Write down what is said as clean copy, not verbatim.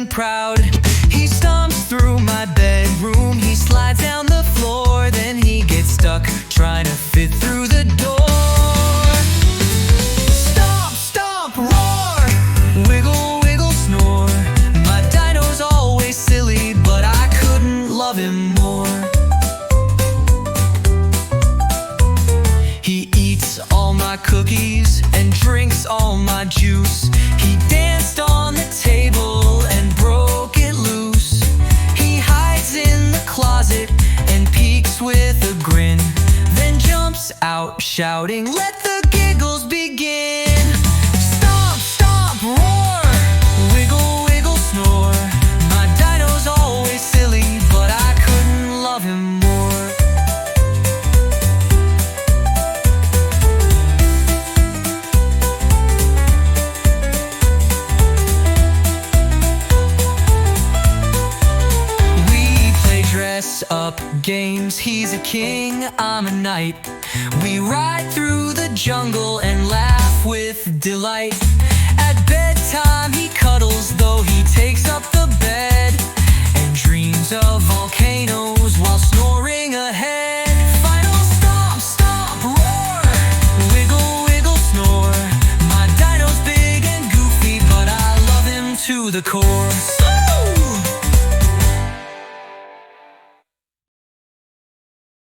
proud. He stomps through my bedroom, he slides down the floor, then he gets stuck trying to fit through the door. Stomp, stomp, roar, wiggle, wiggle, snore. My dino's always silly, but I couldn't love him more. He eats all my cookies and drinks all my juice. He danced on the table and broke it loose. He hides in the closet and peeks with a grin, then jumps out shouting, "Let the giggles begin!" Stomp, stomp, roar, wiggle, wiggle, snore. My dino's always silly, but I couldn't love him more. Up games, he's a king, I'm a knight. We ride through the jungle and laugh with delight. At bedtime he cuddles, though he takes up the bed and dreams of volcanoes.